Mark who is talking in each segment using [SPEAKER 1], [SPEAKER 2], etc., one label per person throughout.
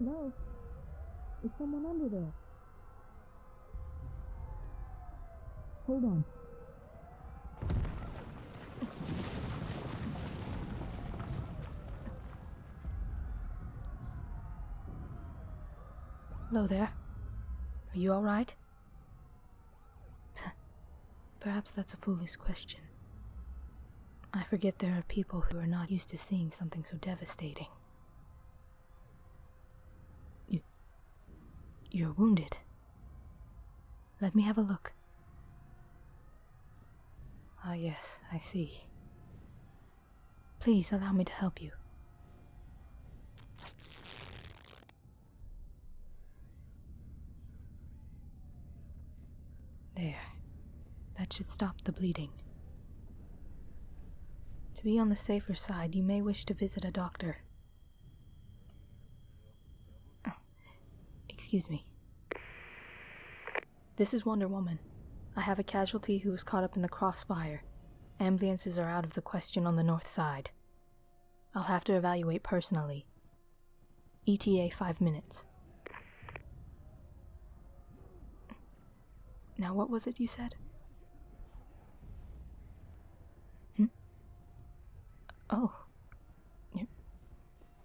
[SPEAKER 1] Hello? Is someone under there? Hold on.
[SPEAKER 2] Hello there. Are you alright? Perhaps that's a foolish question. I forget there are people who are not used to seeing something so devastating. You're wounded. Let me have a look. Ah, yes, I see. Please allow me to help you. There. That should stop the bleeding. To be on the safer side, you may wish to visit a doctor. Oh, excuse me. This is Wonder Woman. I have a casualty who was caught up in the crossfire. Ambulances are out of the question on the north side. I'll have to evaluate personally. ETA 5 minutes. Now what was it you said? Oh.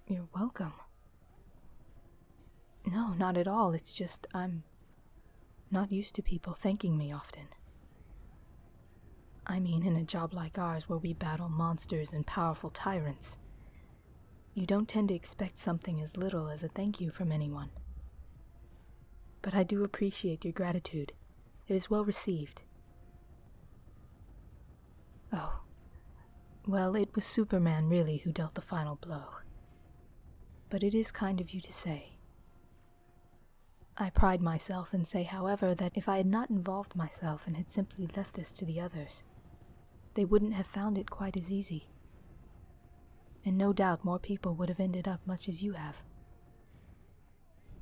[SPEAKER 2] You're welcome. No, not at all. It's just I'm not used to people thanking me often. I mean, in a job like ours where we battle monsters and powerful tyrants, you don't tend to expect something as little as a thank you from anyone. But I do appreciate your gratitude. It is well received. Oh. Well, it was Superman really who dealt the final blow. But it is kind of you to say. I pride myself and say, however, that if I had not involved myself and had simply left this to the others, they wouldn't have found it quite as easy. And no doubt more people would have ended up much as you have.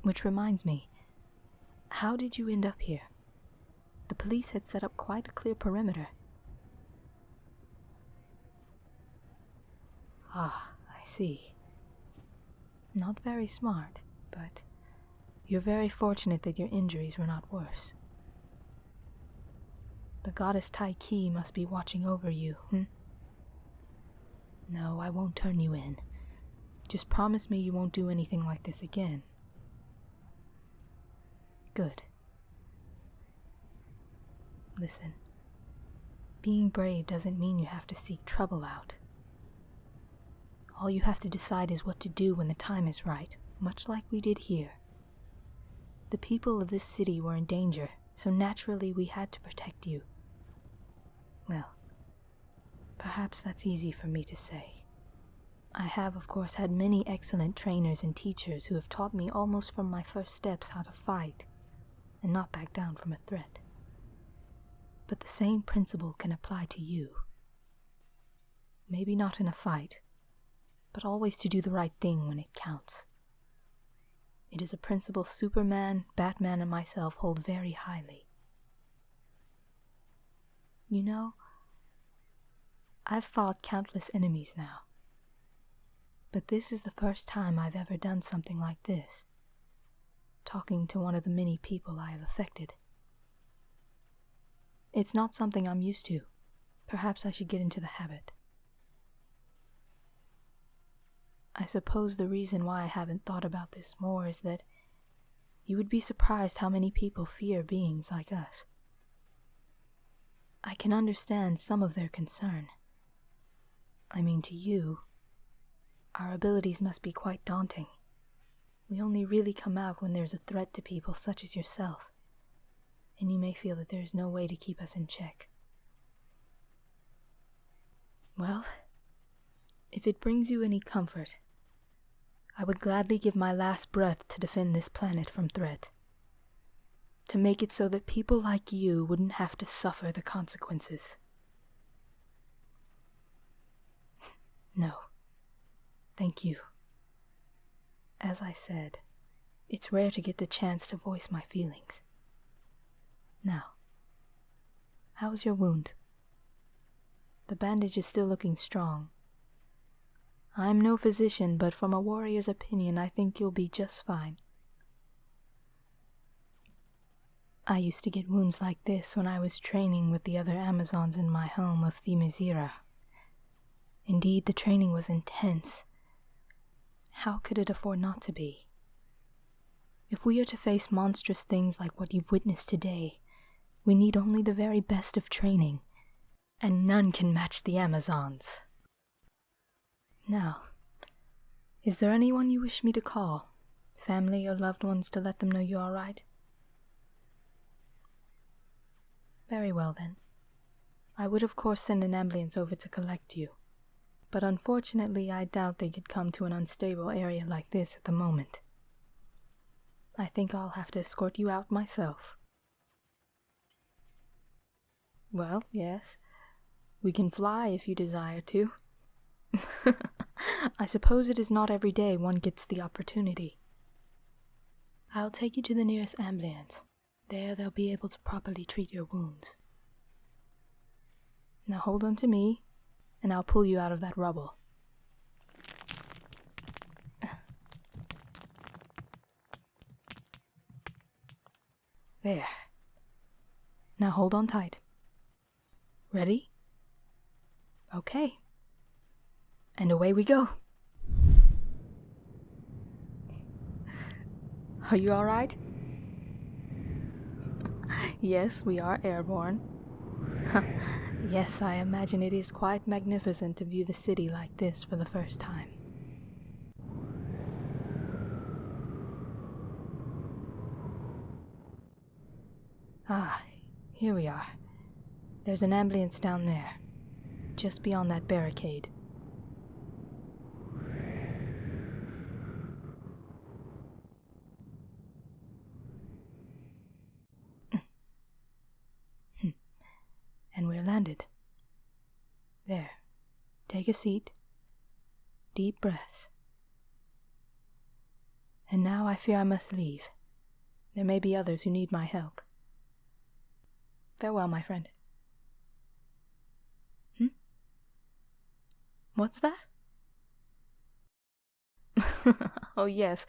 [SPEAKER 2] Which reminds me, how did you end up here? The police had set up quite a clear perimeter. Ah, I see. Not very smart, but you're very fortunate that your injuries were not worse. The goddess Tai Ki must be watching over you, No, I won't turn you in. Just promise me you won't do anything like this again. Good. Listen, being brave doesn't mean you have to seek trouble out. All you have to decide is what to do when the time is right, much like we did here. The people of this city were in danger, so naturally we had to protect you. Well, perhaps that's easy for me to say. I have, of course, had many excellent trainers and teachers who have taught me almost from my first steps how to fight, and not back down from a threat. But the same principle can apply to you. Maybe not in a fight, but always to do the right thing when it counts. It is a principle Superman, Batman, and myself hold very highly. You know, I've fought countless enemies now, but this is the first time I've ever done something like this, talking to one of the many people I have affected. It's not something I'm used to. Perhaps I should get into the habit. I suppose the reason why I haven't thought about this more is that you would be surprised how many people fear beings like us. I can understand some of their concern. I mean, to you, our abilities must be quite daunting. We only really come out when there's a threat to people such as yourself, and you may feel that there is no way to keep us in check. Well, if it brings you any comfort, I would gladly give my last breath to defend this planet from threat. To make it so that people like you wouldn't have to suffer the consequences. No. Thank you. As I said, it's rare to get the chance to voice my feelings. Now, how's your wound? The bandage is still looking strong. I'm no physician, but from a warrior's opinion, I think you'll be just fine. I used to get wounds like this when I was training with the other Amazons in my home of Themyscira. Indeed, the training was intense. How could it afford not to be? If we are to face monstrous things like what you've witnessed today, we need only the very best of training, and none can match the Amazons. Now, is there anyone you wish me to call? Family or loved ones, to let them know you're all right? Very well then. I would of course send an ambulance over to collect you, but unfortunately I doubt they could come to an unstable area like this at the moment. I think I'll have to escort you out myself. Well, yes. We can fly if you desire to. I suppose it is not every day one gets the opportunity. I'll take you to the nearest ambulance. There they'll be able to properly treat your wounds. Now hold on to me, and I'll pull you out of that rubble. There. Now hold on tight. Ready? Okay. And away we go. Are you all right? Yes, we are airborne. Yes, I imagine it is quite magnificent to view the city like this for the first time. Ah, here we are. There's an ambulance down there, just beyond that barricade. And we're landed. There. Take a seat. Deep breaths. And now I fear I must leave. There may be others who need my help. Farewell, my friend. What's that? Oh, yes.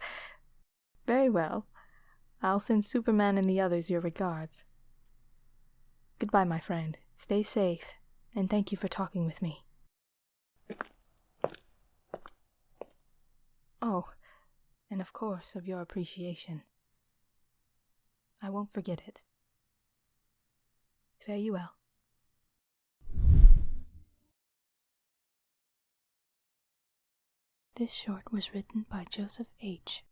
[SPEAKER 2] Very well. I'll send Superman and the others your regards. Goodbye, my friend. Stay safe, and thank you for talking with me. Oh, and of course of your appreciation. I won't forget it. Fare you well. This short was written by Joseph H.